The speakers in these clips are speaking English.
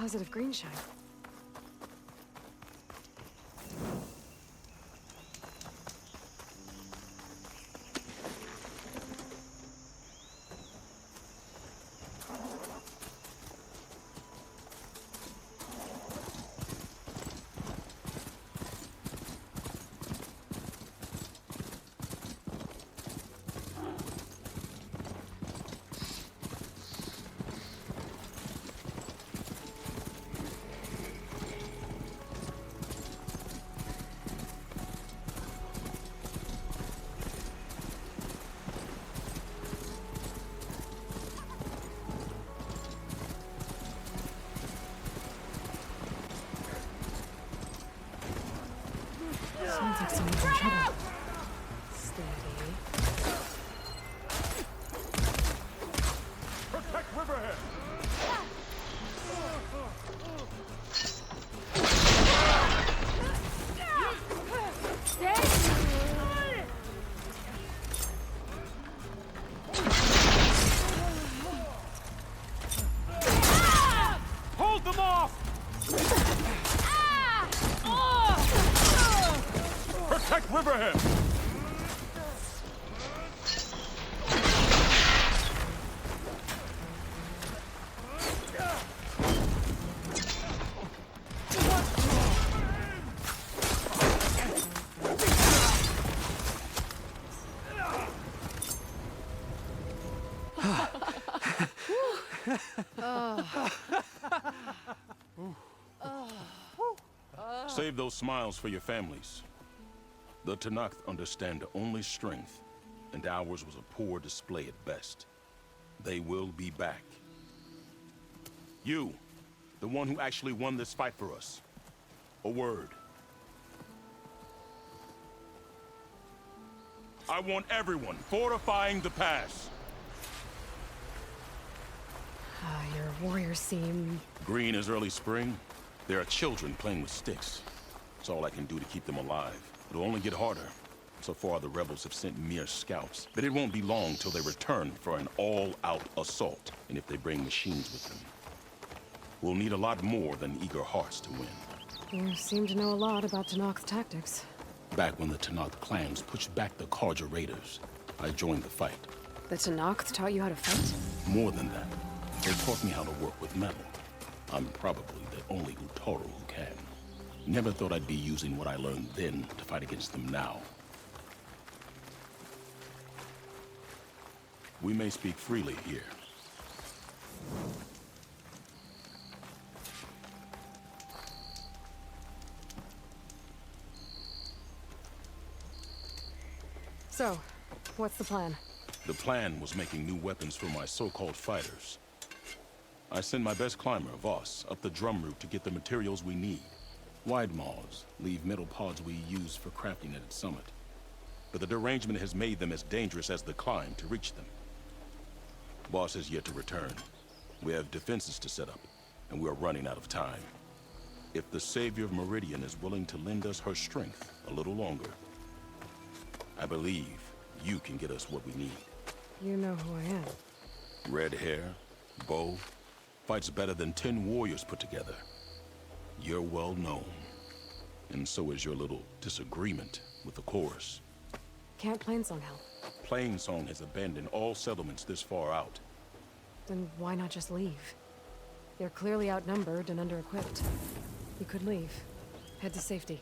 positive green shine. Sounds like someone's in trouble. Steady. Protect Riverhead! Hold them off! Protect Riverhead! Save those smiles for your families. The Tanakh understand only strength, and ours was a poor display at best. They will be back. You, the one who actually won this fight for us. A word. I want everyone fortifying the pass. Your warriors seem... Green is early spring. There are children playing with sticks. It's all I can do to keep them alive. It'll only get harder. So far, the rebels have sent mere scouts. But it won't be long till they return for an all-out assault. And if they bring machines with them, we'll need a lot more than eager hearts to win. You seem to know a lot about Tanakh's tactics. Back when the Tanakh clans pushed back the Karja raiders, I joined the fight. The Tanakh taught you how to fight? More than that, they taught me how to work with metal. I'm probably the only Utoro who can. Never thought I'd be using what I learned then to fight against them now. We may speak freely here. So, what's the plan? The plan was making new weapons for my so-called fighters. I sent my best climber, Voss, up the drum route to get the materials we need. Wide maws leave metal pods we use for crafting at its summit. But the derangement has made them as dangerous as the climb to reach them. Boss has yet to return. We have defenses to set up, and we are running out of time. If the Savior of Meridian is willing to lend us her strength a little longer, I believe you can get us what we need. You know who I am. Red hair, bow, fights better than 10 warriors put together. You're well known, and so is your little disagreement with the chorus. Can't Plainsong help? Plainsong has abandoned all settlements this far out. Then why not just leave? They're clearly outnumbered and under-equipped. You could leave. Head to safety.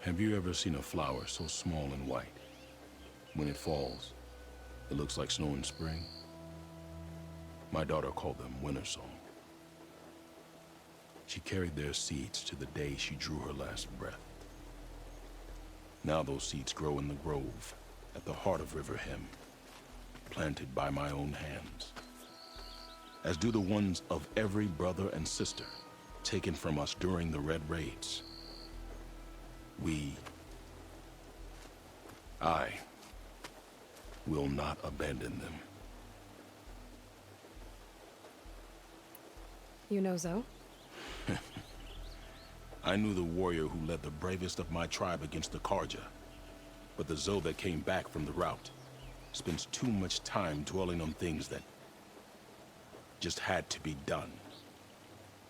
Have you ever seen a flower so small and white? When it falls, it looks like snow in spring. My daughter called them winter song. She carried their seeds to the day she drew her last breath. Now those seeds grow in the grove at the heart of River Hem, planted by my own hands, as do the ones of every brother and sister taken from us during the Red Raids. I will not abandon them. You know Zoe? I knew the warrior who led the bravest of my tribe against the Karja. But the Zoe that came back from the rout spends too much time dwelling on things that just had to be done.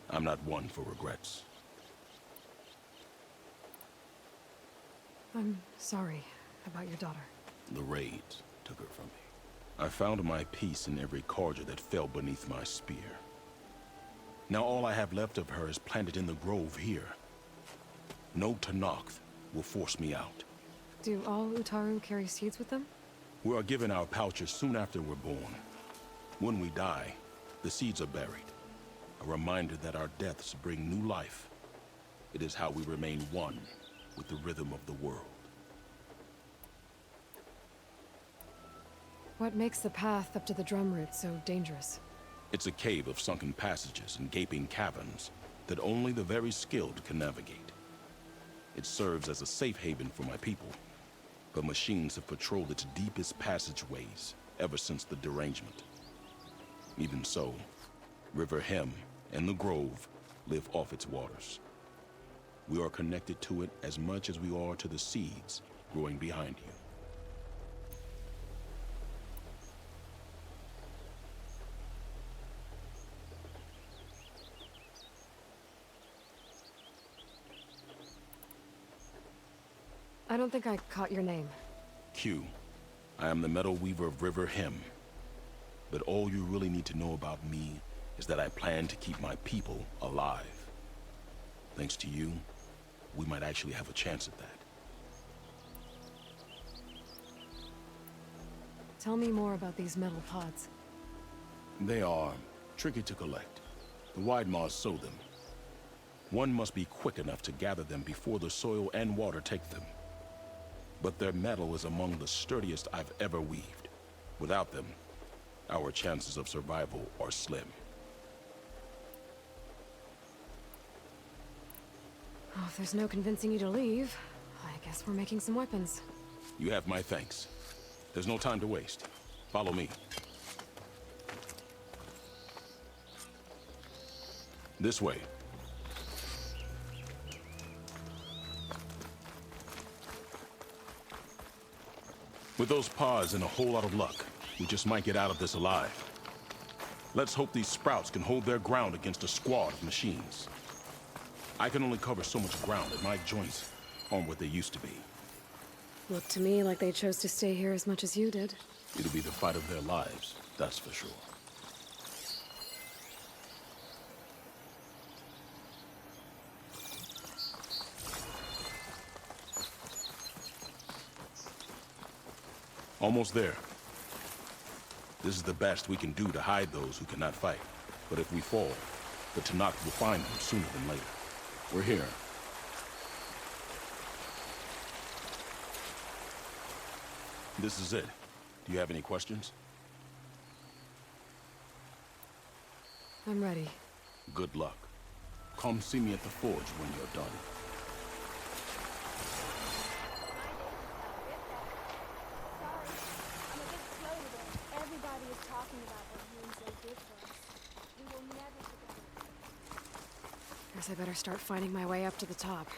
I'm not one for regrets. I'm sorry about your daughter. The raids took her from me. I found my peace in every cordial that fell beneath my spear. Now all I have left of her is planted in the grove here. No Tenakth will force me out. Do all Utaru carry seeds with them? We are given our pouches soon after we're born. When we die, the seeds are buried. A reminder that our deaths bring new life. It is how we remain one with the rhythm of the world. What makes the path up to the drum root so dangerous? It's a cave of sunken passages and gaping caverns that only the very skilled can navigate. It serves as a safe haven for my people, but machines have patrolled its deepest passageways ever since the derangement. Even so, River Hem and the Grove live off its waters. We are connected to it as much as we are to the seeds growing behind you. I don't think I caught your name. Q. I am the Metal Weaver of River Hem. But all you really need to know about me is that I plan to keep my people alive. Thanks to you, we might actually have a chance at that. Tell me more about these metal pods. They are tricky to collect. The wide maws sow them. One must be quick enough to gather them before the soil and water take them. But their metal is among the sturdiest I've ever weaved. Without them, our chances of survival are slim. Oh, if there's no convincing you to leave, I guess we're making some weapons. You have my thanks. There's no time to waste. Follow me. This way. With those pods and a whole lot of luck, we just might get out of this alive. Let's hope these sprouts can hold their ground against a squad of machines. I can only cover so much ground, and my joints aren't what they used to be. Looked to me like they chose to stay here as much as you did. It'll be the fight of their lives, that's for sure. Almost there. This is the best we can do to hide those who cannot fight. But if we fall, the Tenakth will find them sooner than later. We're here. This is it. Do you have any questions? I'm ready. Good luck. Come see me at the forge when you're done. Everybody is talking about what humans they did for us. We will never forget it. Guess I better start finding my way up to the top.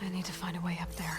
I need to find a way up there.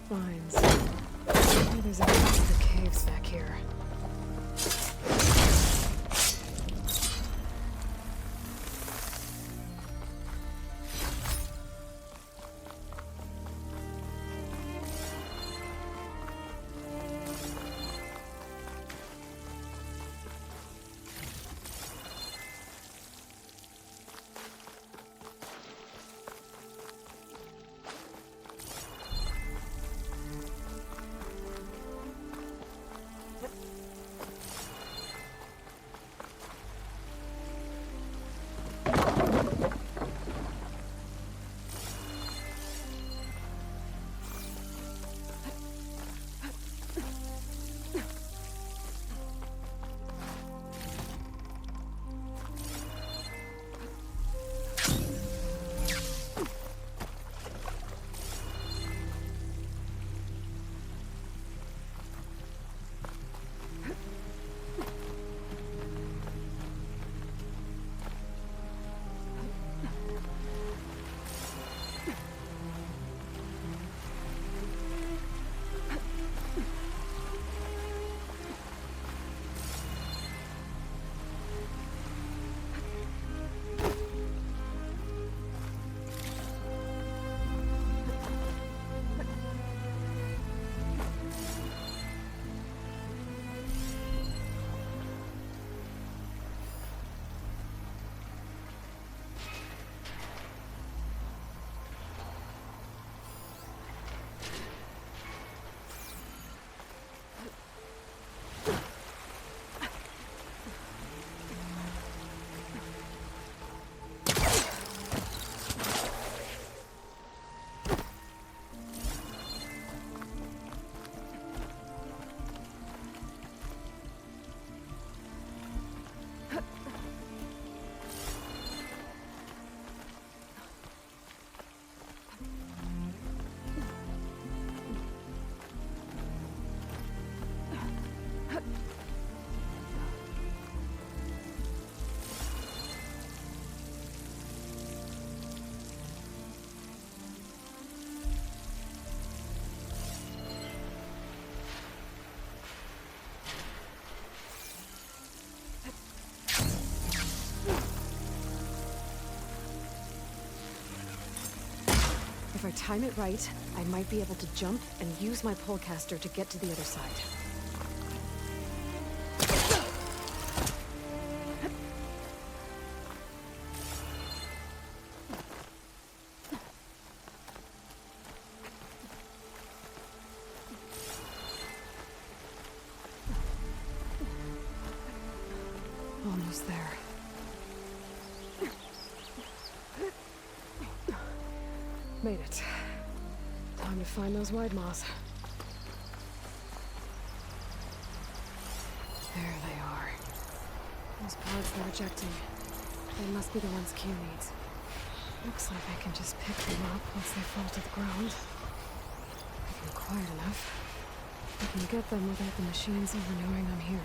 Mines. Maybe there's a path to the caves back here. If I time it right, I might be able to jump and use my polecaster to get to the other side. Almost there. Made it. Time to find those wide maws. There they are. Those pods they're ejecting. They must be the ones Q needs. Looks like I can just pick them up once they fall to the ground. If I'm quiet enough, I can get them without the machines ever knowing I'm here.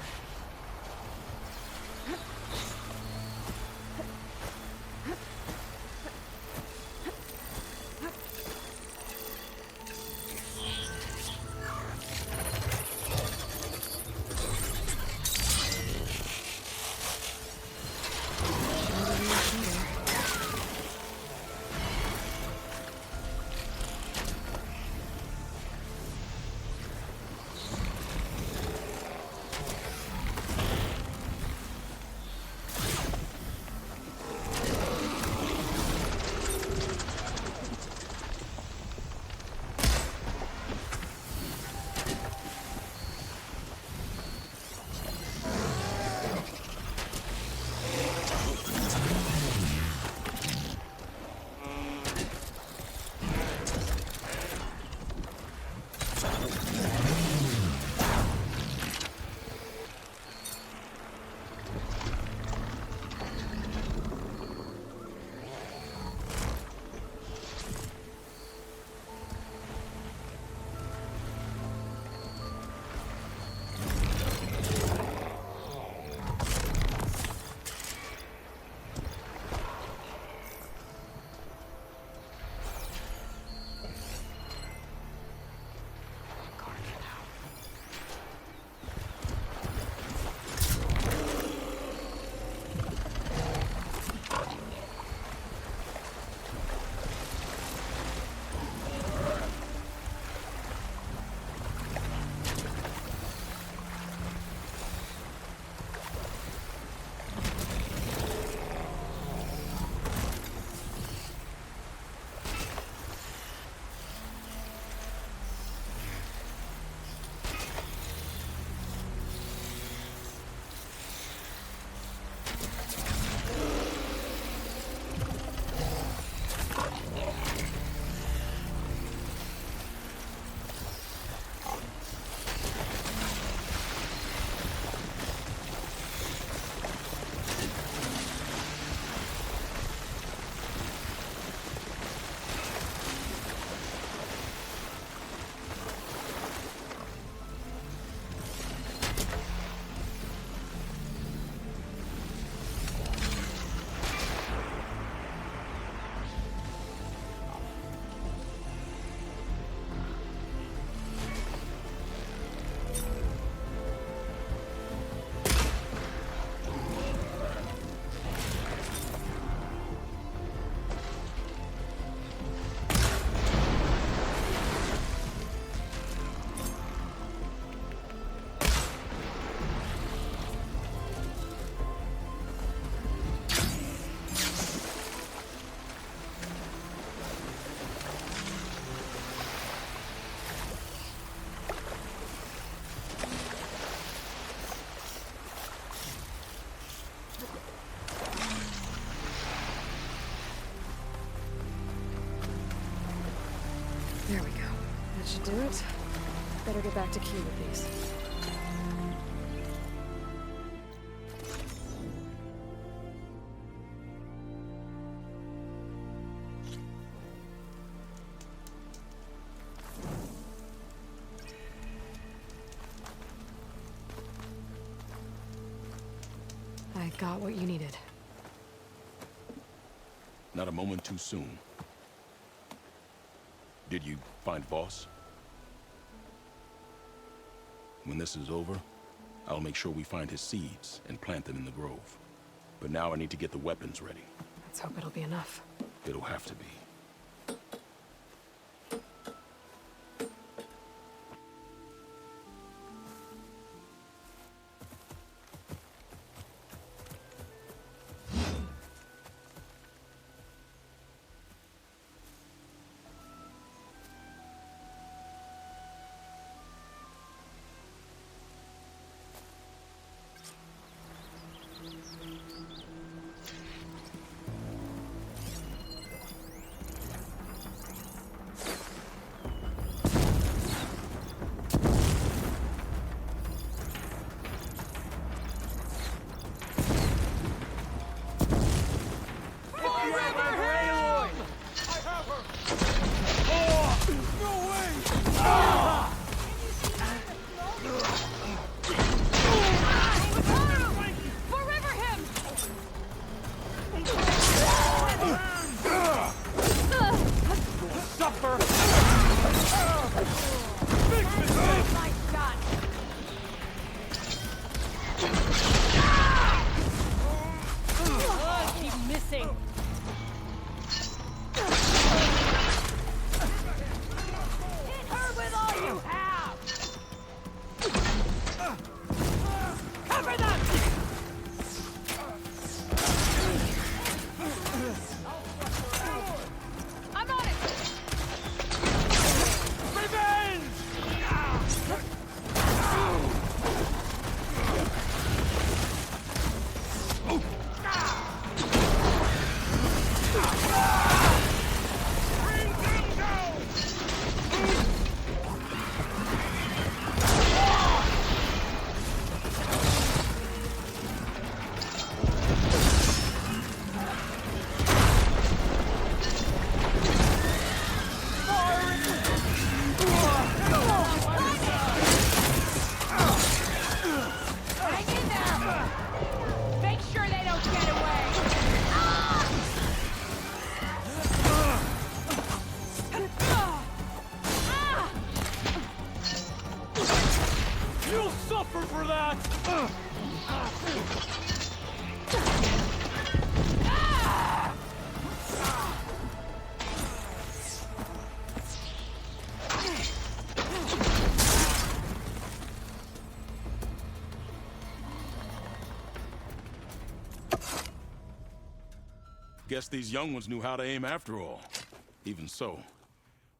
That should do it. Better get back to Q with these. I got what you needed. Not a moment too soon. Did you find Voss? When this is over, I'll make sure we find his seeds and plant them in the grove. But now I need to get the weapons ready. Let's hope it'll be enough. It'll have to be. Guess these young ones knew how to aim after all. Even so,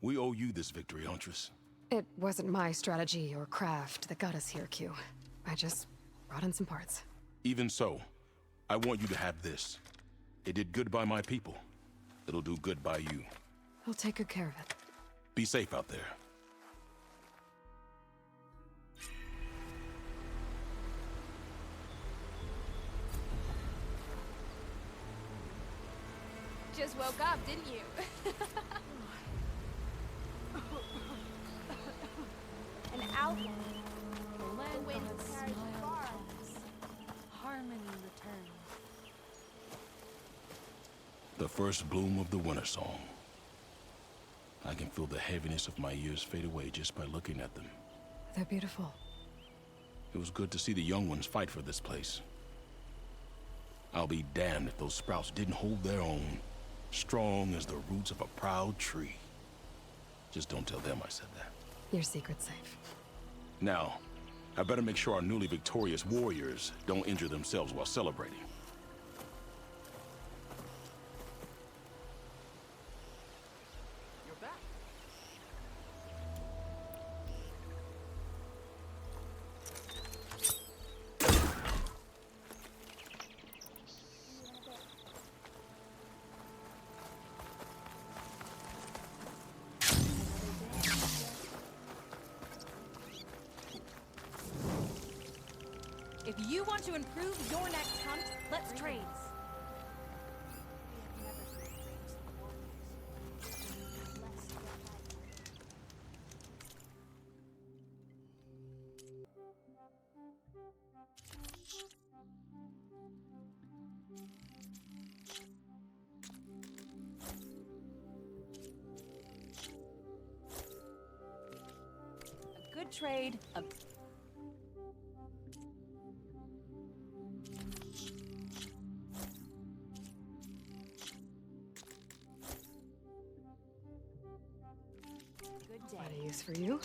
we owe you this victory, Huntress. It wasn't my strategy or craft that got us here, Q. I just brought in some parts. Even so, I want you to have this. It did good by my people. It'll do good by you. I'll take good care of it. Be safe out there. Just woke up, didn't you? An outlaw. The wind carries you far. Harmony returns. The first bloom of the winter song. I can feel the heaviness of my years fade away just by looking at them. They're beautiful. It was good to see the young ones fight for this place. I'll be damned if those sprouts didn't hold their own, strong as the roots of a proud tree. Just don't tell them I said that. Your secret's safe. Now, I better make sure our newly victorious warriors don't injure themselves while celebrating. You're back. If you want to improve your next hunt, let's trade. We have never been afraid of warriors. Less than that. A good trade, a good What day. a use for you.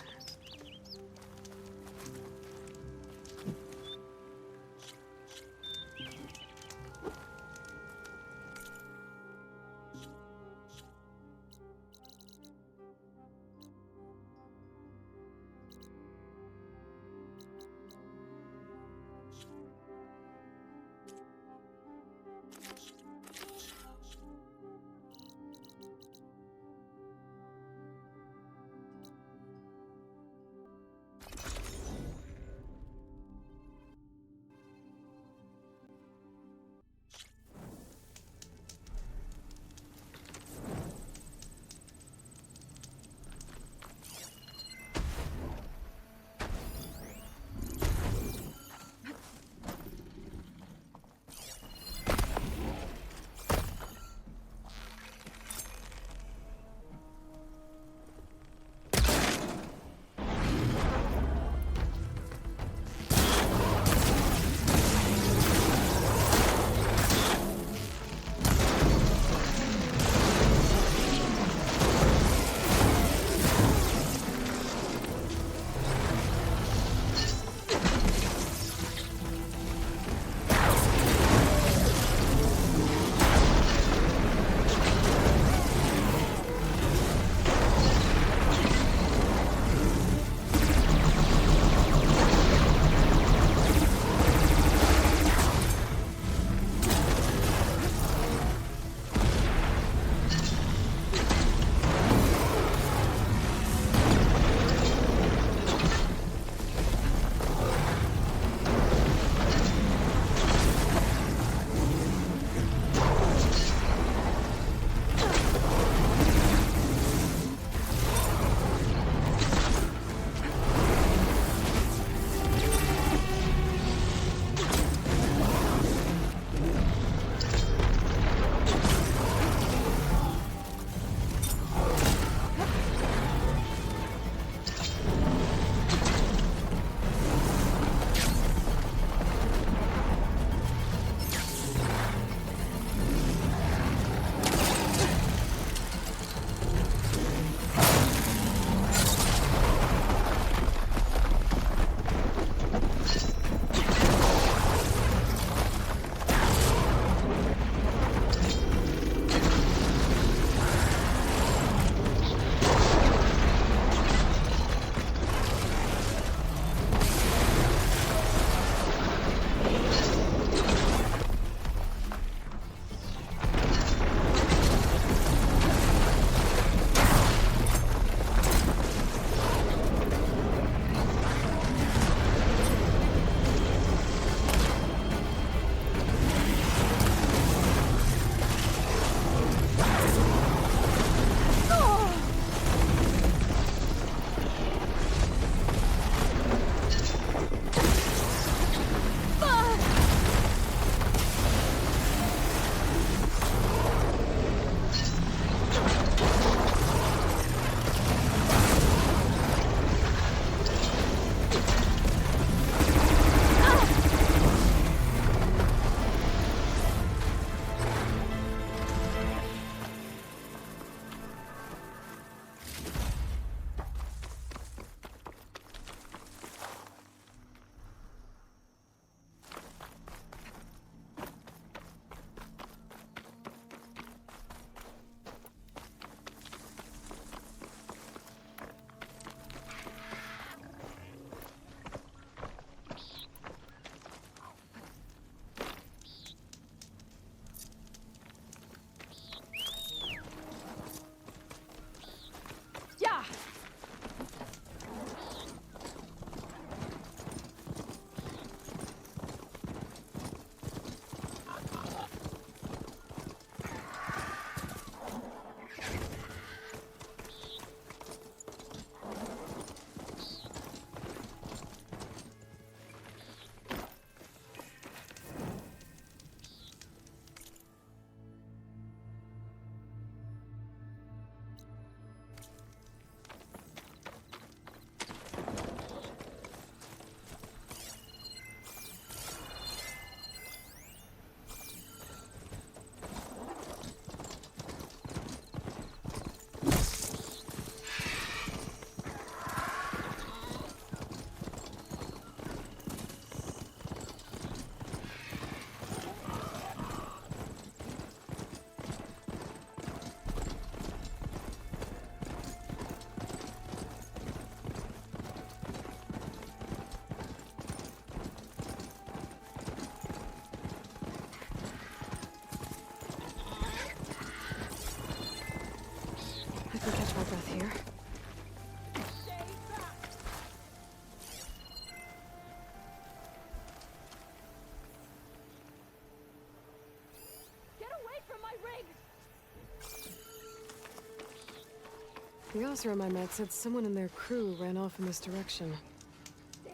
The Osram I met said someone in their crew ran off in this direction.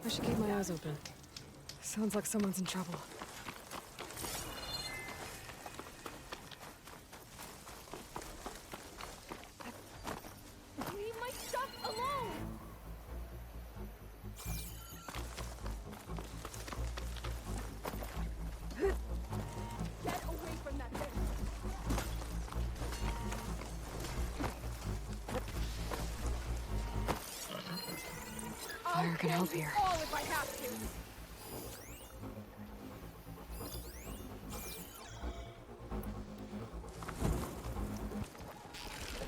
I should keep my eyes open. Sounds like someone's in trouble. Leave my stuff alone! Get away from that thing! Fire can help here. All if I have to.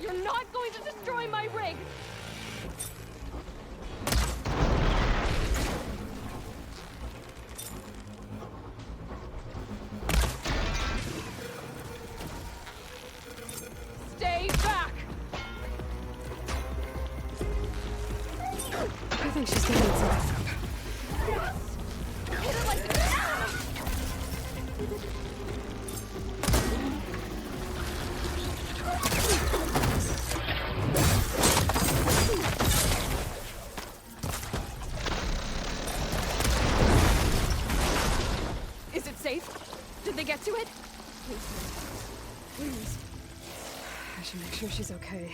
You're not going to destroy my rig! Stay back! I think she's gonna need some backup. Hit her like this! Is it safe? Did they get to it? Please. I should make sure she's okay.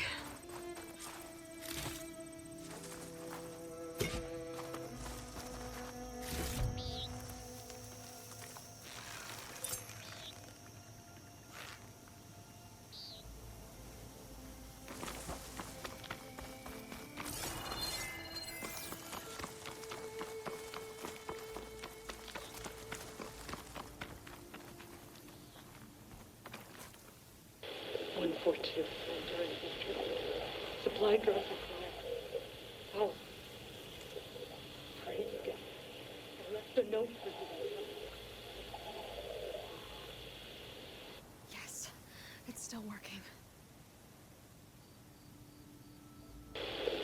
Supply drop required. How? Pray again. I left a note for you. Yes, it's still working.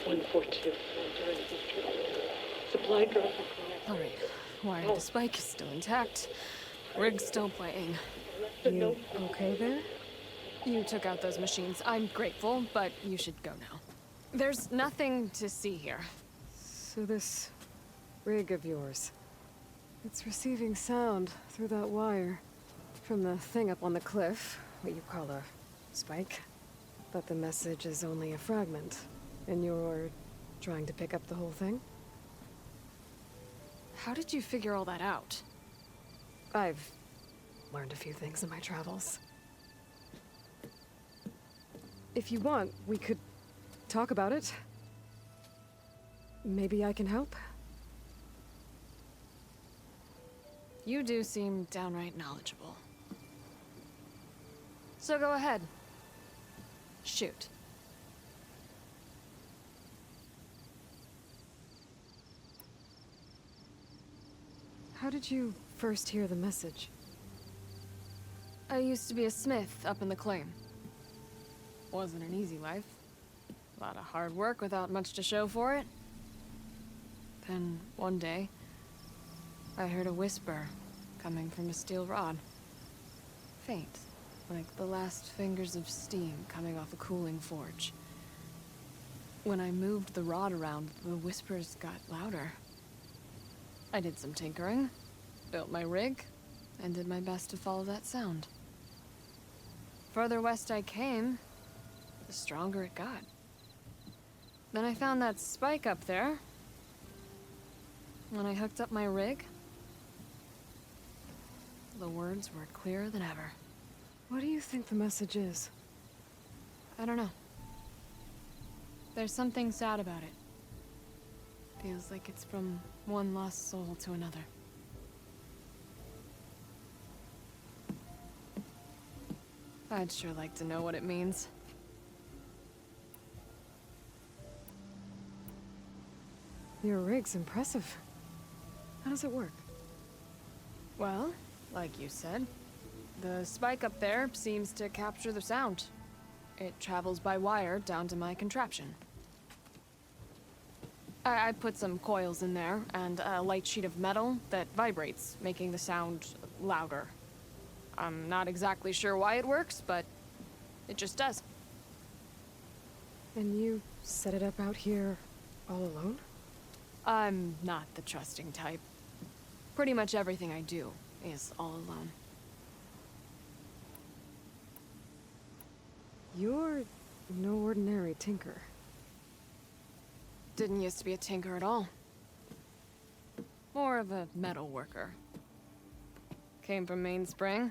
142. Supply drop required. All right, wire to spike is still intact. Rig's still playing. I left a You note. okay there? You took out those machines. I'm grateful, but you should go now. There's nothing to see here. So this rig of yours, it's receiving sound through that wire from the thing up on the cliff, what you call a spike. But the message is only a fragment, and you're trying to pick up the whole thing? How did you figure all that out? I've learned a few things in my travels. If you want, we could talk about it. Maybe I can help? You do seem downright knowledgeable. So go ahead. Shoot. How did you first hear the message? I used to be a smith up in the claim. Wasn't an easy life. A lot of hard work without much to show for it. Then, one day, I heard a whisper coming from a steel rod. Faint, like the last fingers of steam coming off a cooling forge. When I moved the rod around, the whispers got louder. I did some tinkering, built my rig, and did my best to follow that sound. Further west I came, the stronger it got. Then I found that spike up there. When I hooked up my rig, the words were clearer than ever. What do you think the message is? I don't know. There's something sad about it. Feels like it's from one lost soul to another. I'd sure like to know what it means. Your rig's impressive. How does it work? Well, like you said, the spike up there seems to capture the sound. It travels by wire down to my contraption. I put some coils in there and a light sheet of metal that vibrates, making the sound louder. I'm not exactly sure why it works, but it just does. And you set it up out here all alone? I'm not the trusting type. Pretty much everything I do is all alone. You're no ordinary tinker. Didn't used to be a tinker at all. More of a metal worker. Came from Mainspring.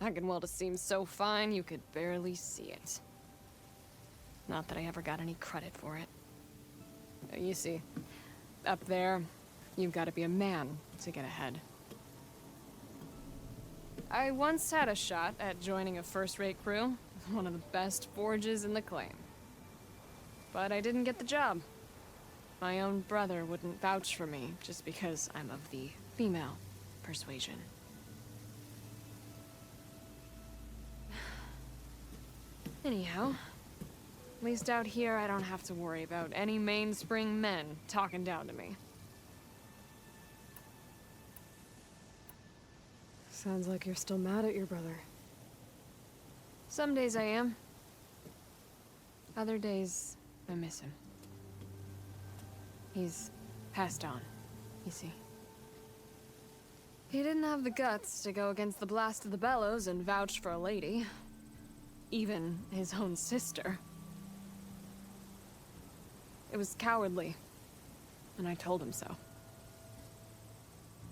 I can weld a seam so fine you could barely see it. Not that I ever got any credit for it. You see, up there, you've got to be a man to get ahead. I once had a shot at joining a first-rate crew, one of the best forges in the claim. But I didn't get the job. My own brother wouldn't vouch for me just because I'm of the female persuasion. Anyhow, at least out here I don't have to worry about any Mainspring men talking down to me. Sounds like you're still mad at your brother. Some days I am. Other days, I miss him. He's passed on, you see. He didn't have the guts to go against the blast of the bellows and vouch for a lady. Even his own sister. It was cowardly, and I told him so.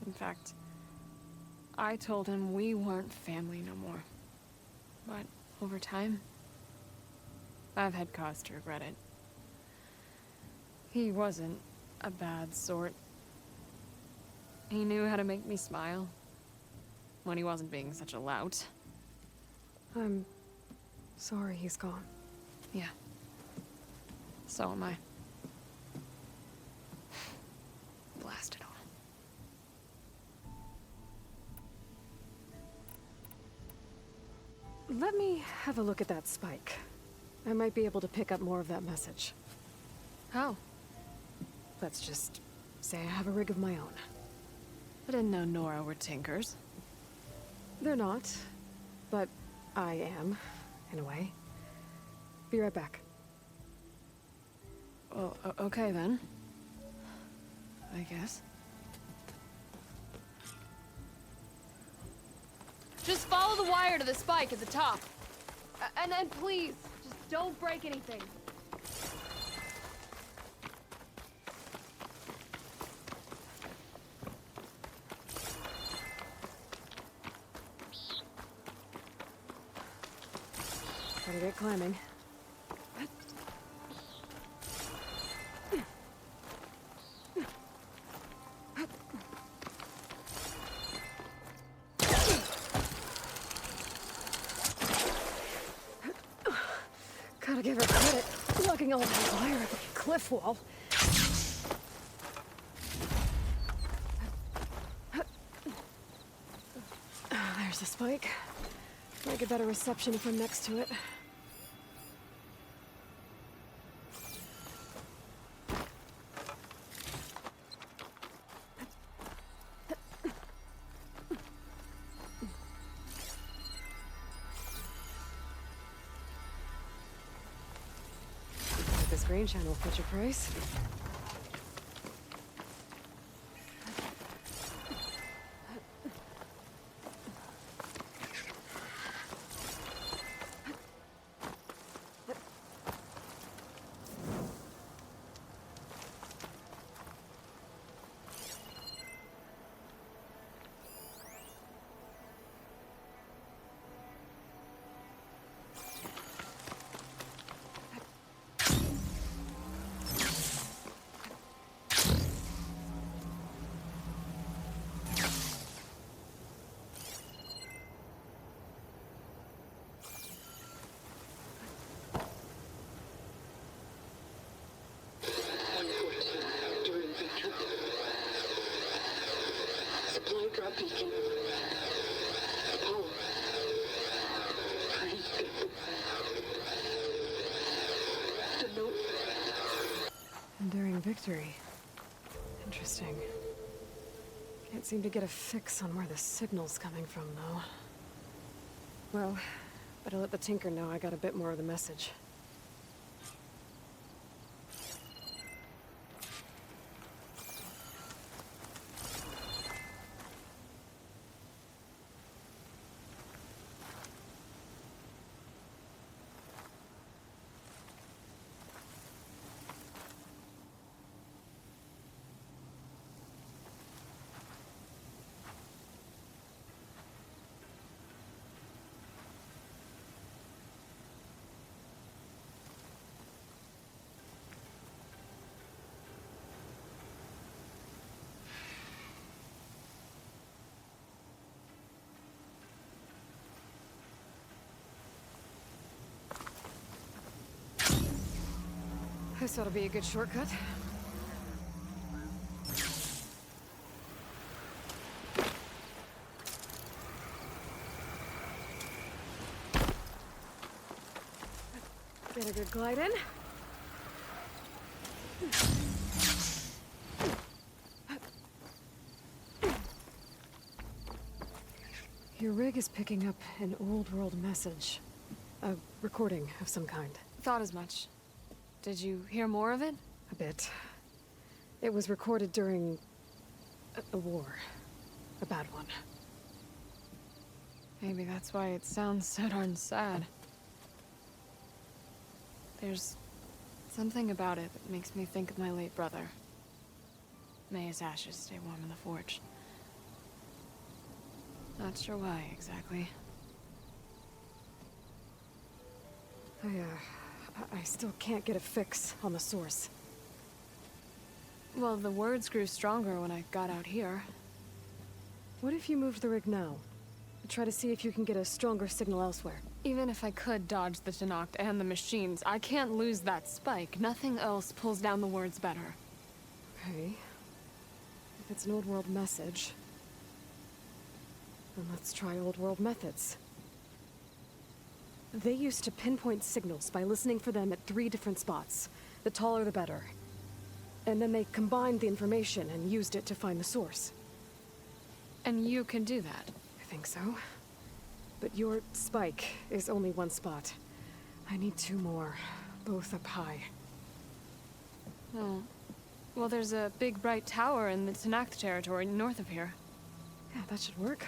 In fact, I told him we weren't family no more. But over time, I've had cause to regret it. He wasn't a bad sort. He knew how to make me smile when he wasn't being such a lout. I'm sorry he's gone. Yeah. So am I. Blast it all. Let me have a look at that spike. I might be able to pick up more of that message. How? Let's just say I have a rig of my own. I didn't know Nora were tinkers. They're not, but I am, in a way. Be right back. Well, okay then. I guess. Just follow the wire to the spike at the top. And then please, just don't break anything. Gotta get climbing. Gotta give her credit. Lugging all that wire up a cliff wall. There's the spike. Might get better reception if I'm next to it. This green channel fetch a price. During victory. Supply drop beacon. Power. Freeze. The note. Enduring victory. Interesting. Can't seem to get a fix on where the signal's coming from, though. Well, better let the Tinker know I got a bit more of the message. This ought to be a good shortcut. Get a good glide in. Your rig is picking up an old world message. A recording of some kind. Thought as much. Did you hear more of it? A bit. It was recorded during a war. A bad one. Maybe that's why it sounds so darn sad. There's something about it that makes me think of my late brother. May his ashes stay warm in the forge. Not sure why, exactly. I still can't get a fix on the source. Well, the words grew stronger when I got out here. What if you moved the rig now? Try to see if you can get a stronger signal elsewhere. Even if I could dodge the Tenakth and the machines, I can't lose that spike. Nothing else pulls down the words better. Okay. If it's an old world message, then let's try old world methods. They used to pinpoint signals by listening for them at 3 different spots. The taller the better. And then they combined the information and used it to find the source. And you can do that. I think so. But your spike is only 1 spot. I need 2 more, both up high. Oh. Well, there's a big bright tower in the Tenakth territory north of here. Yeah, that should work.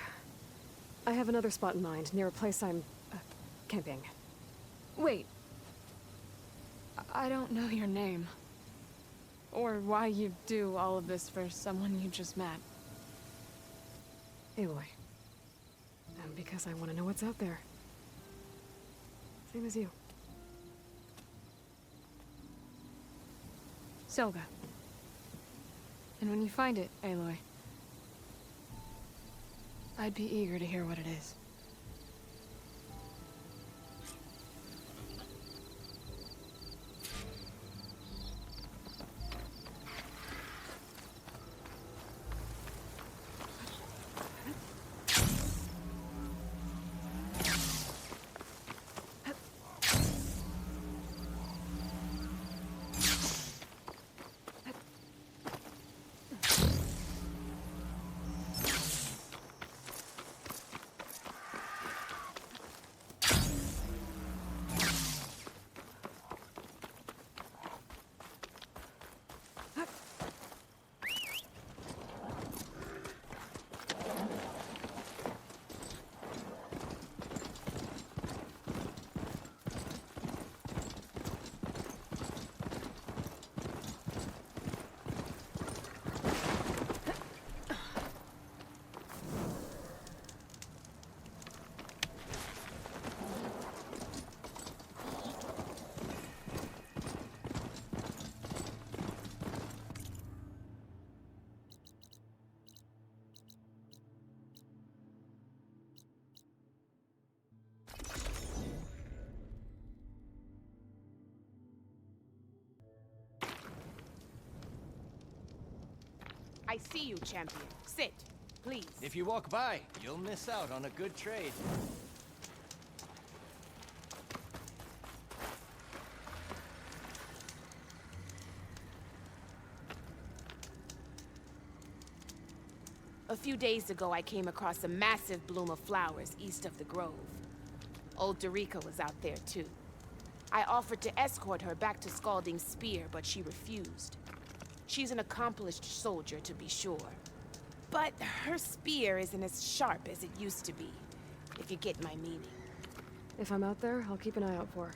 I have another spot in mind, near a place I'm camping. Wait. I don't know your name. Or why you do all of this for someone you just met. Aloy. And because I want to know what's out there. Same as you. Selga. And when you find it, Aloy, I'd be eager to hear what it is. I see you, champion. Sit, please. If you walk by, you'll miss out on a good trade. A few days ago, I came across a massive bloom of flowers east of the grove. Old Darika was out there, too. I offered to escort her back to Scalding's Spear, but she refused. She's an accomplished soldier, to be sure. But her spear isn't as sharp as it used to be, if you get my meaning. If I'm out there, I'll keep an eye out for her.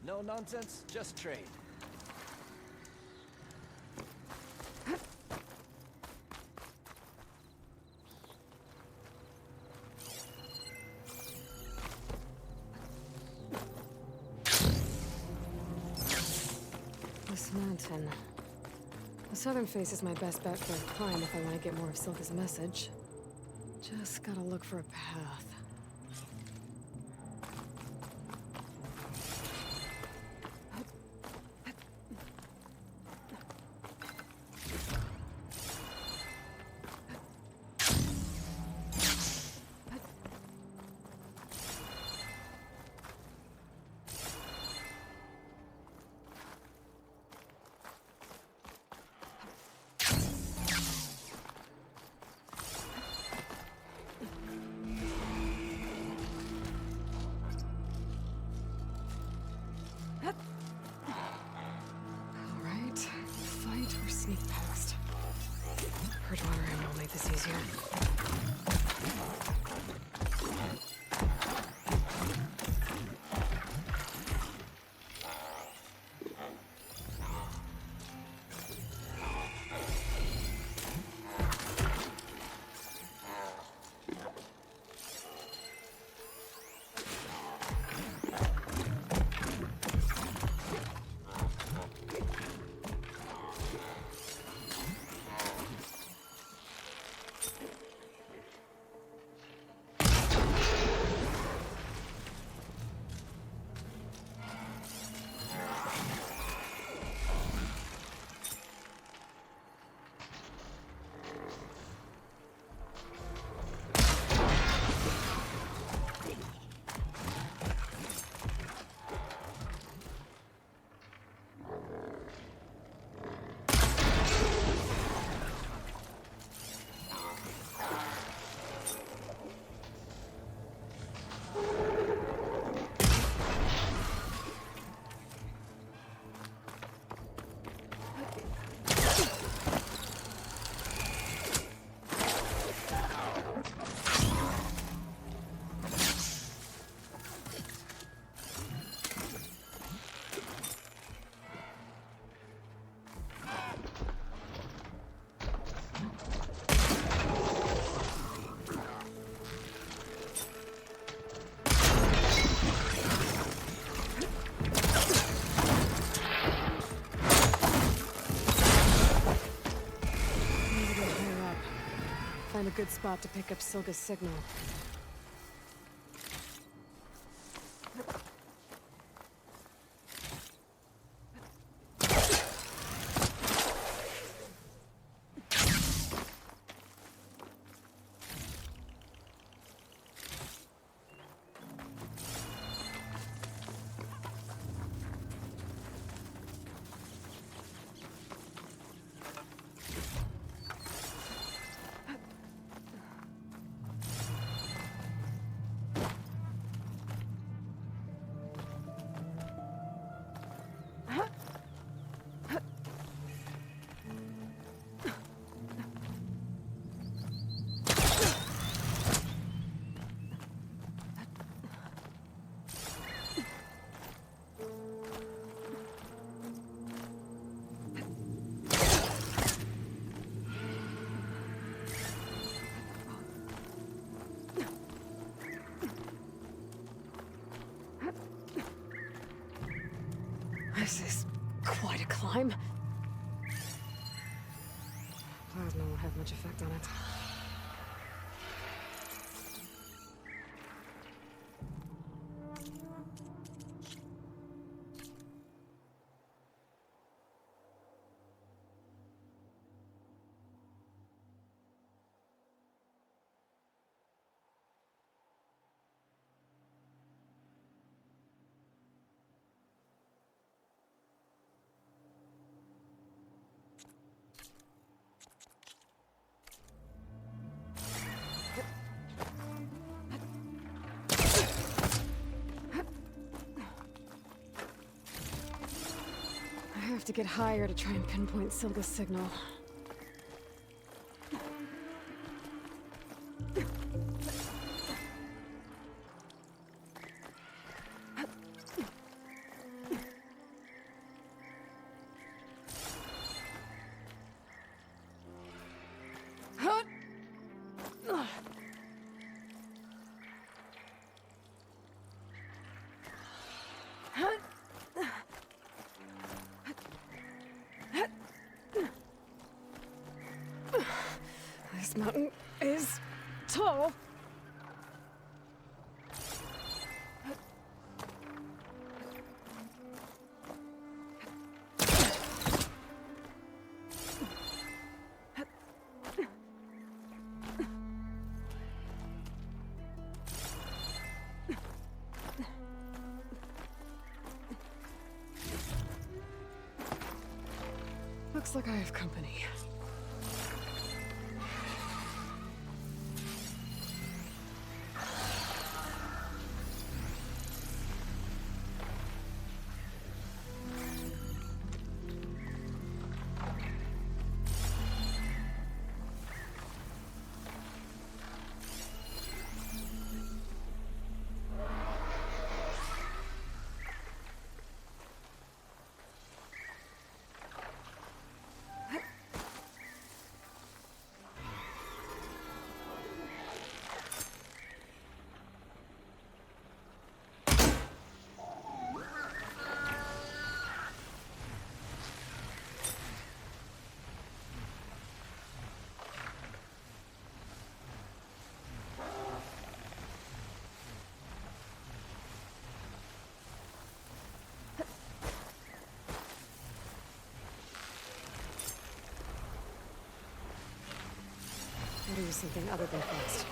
No nonsense, just trade. This mountain. The southern face is my best bet for a climb if I want to get more of Silka's message. Just gotta look for a path. Alright, fight or sneak past. Bridgewater ammo will make this easier. Find a good spot to pick up Silga's signal. This is quite a climb. Plasma won't have much effect on it. I have to get higher to try and pinpoint Silga's signal. This mountain is tall. Oh! Looks like I have company. Gotta use something other than fast.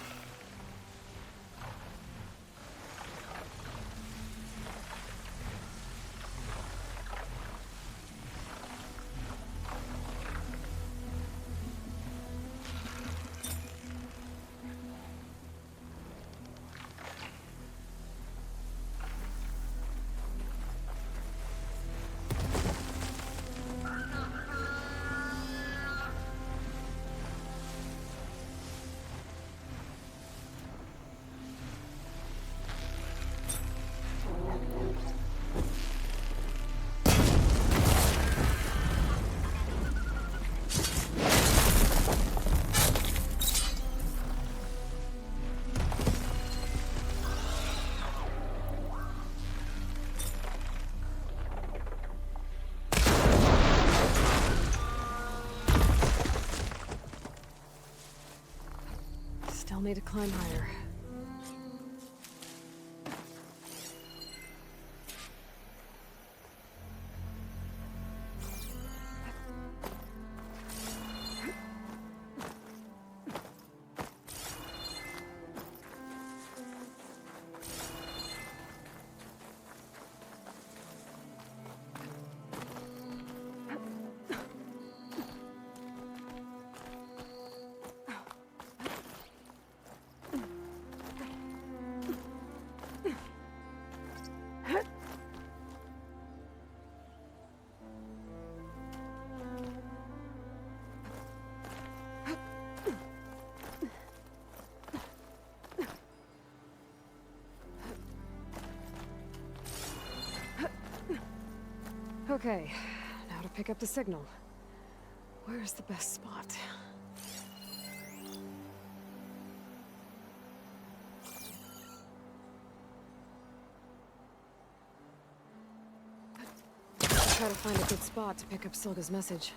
Still need to climb higher. Okay, now to pick up the signal. Where's the best spot? Try to find a good spot to pick up Silga's message.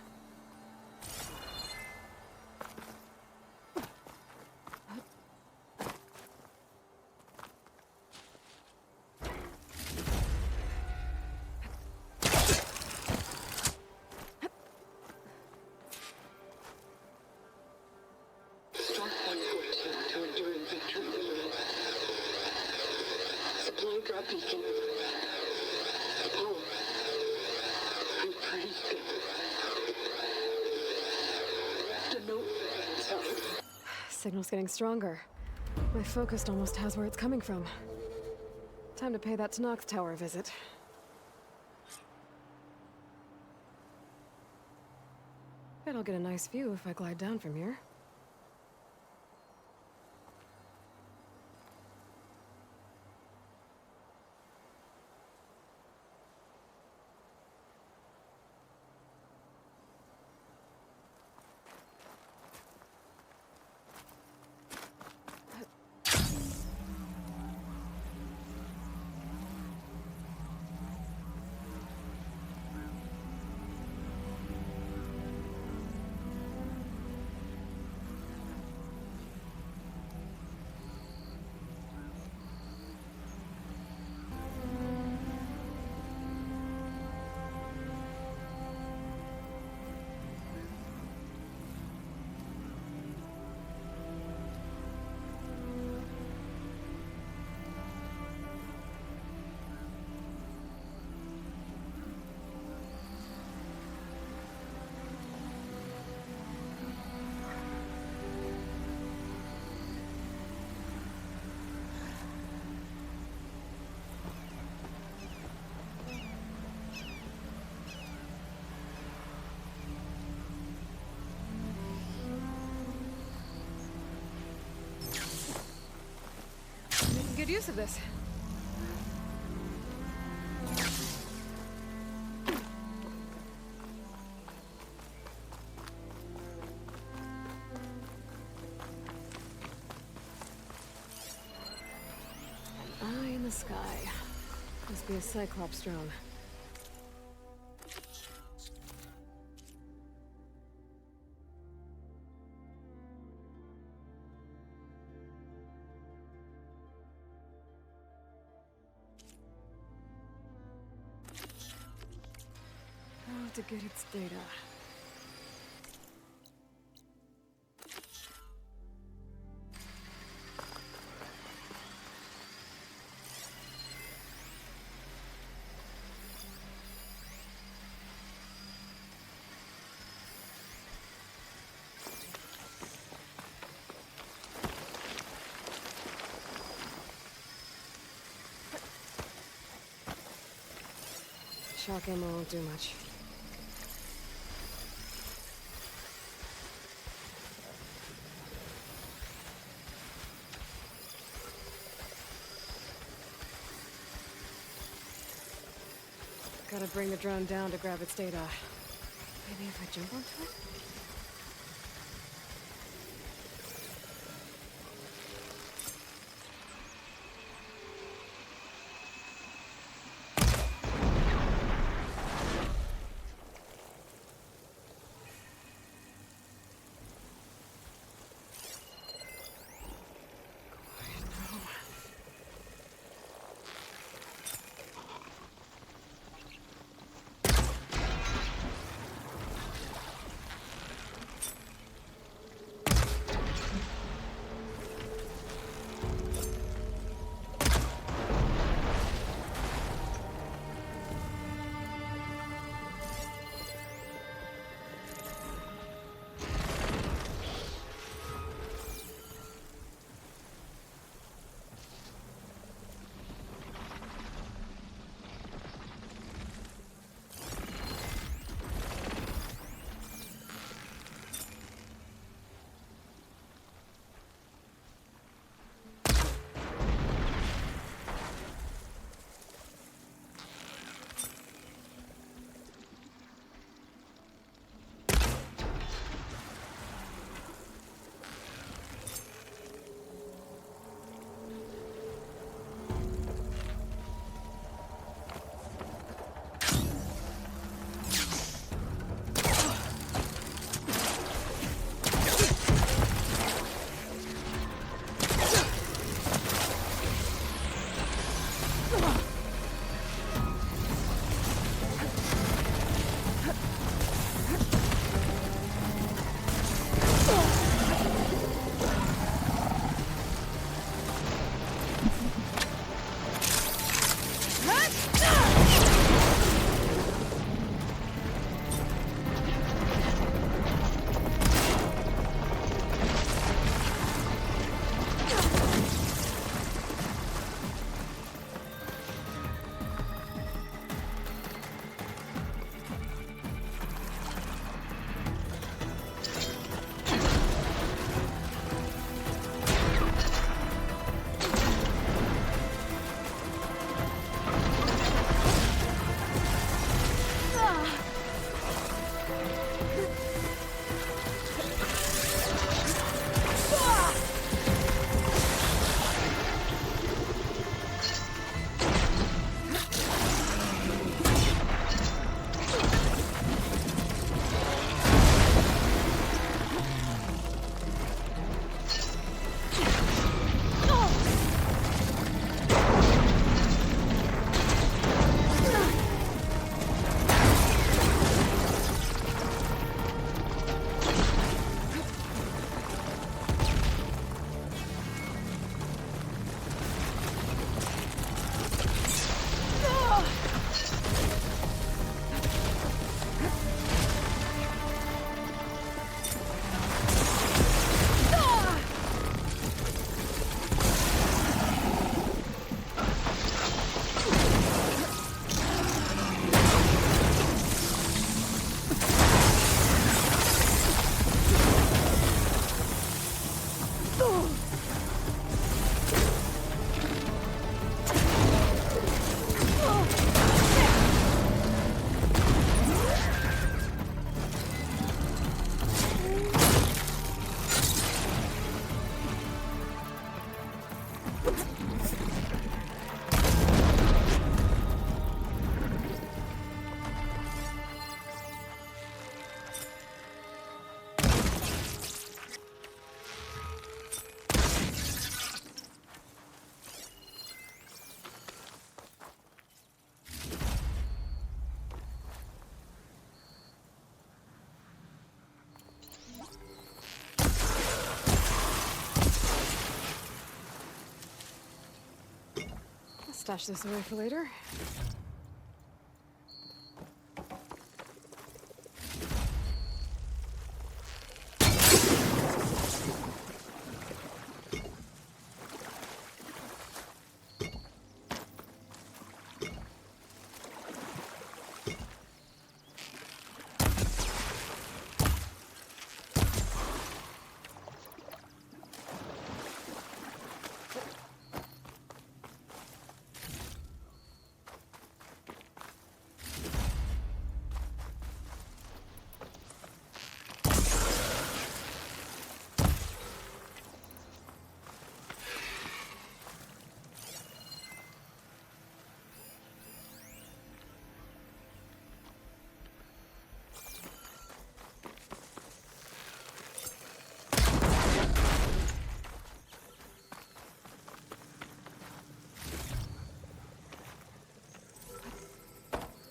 Start 114 to enduring victory. Supply drop beacon. Power. I praise God. The note. Signal's getting stronger. My focus almost has where it's coming from. Time to pay that Tanakh Tower a visit. Bet I'll get a nice view if I glide down from here. use of this. An eye in the sky. Must be a Cyclops drone. How to get its data. Shock ammo won't do much. Gotta bring the drone down to grab its data. Maybe if I jump onto it? stash this away for later.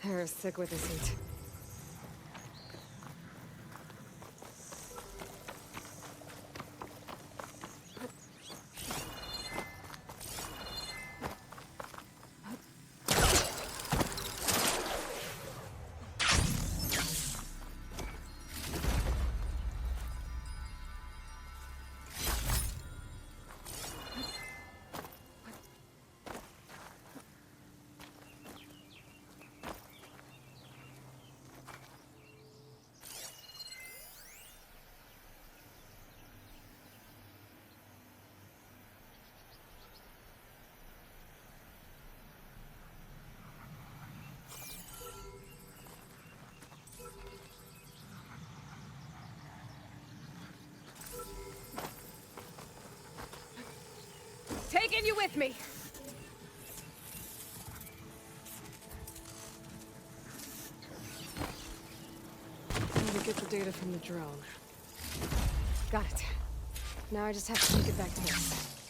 They're sick with this heat. Taking you with me. Need to get the data from the drone. Got it. Now I just have to take it back to base.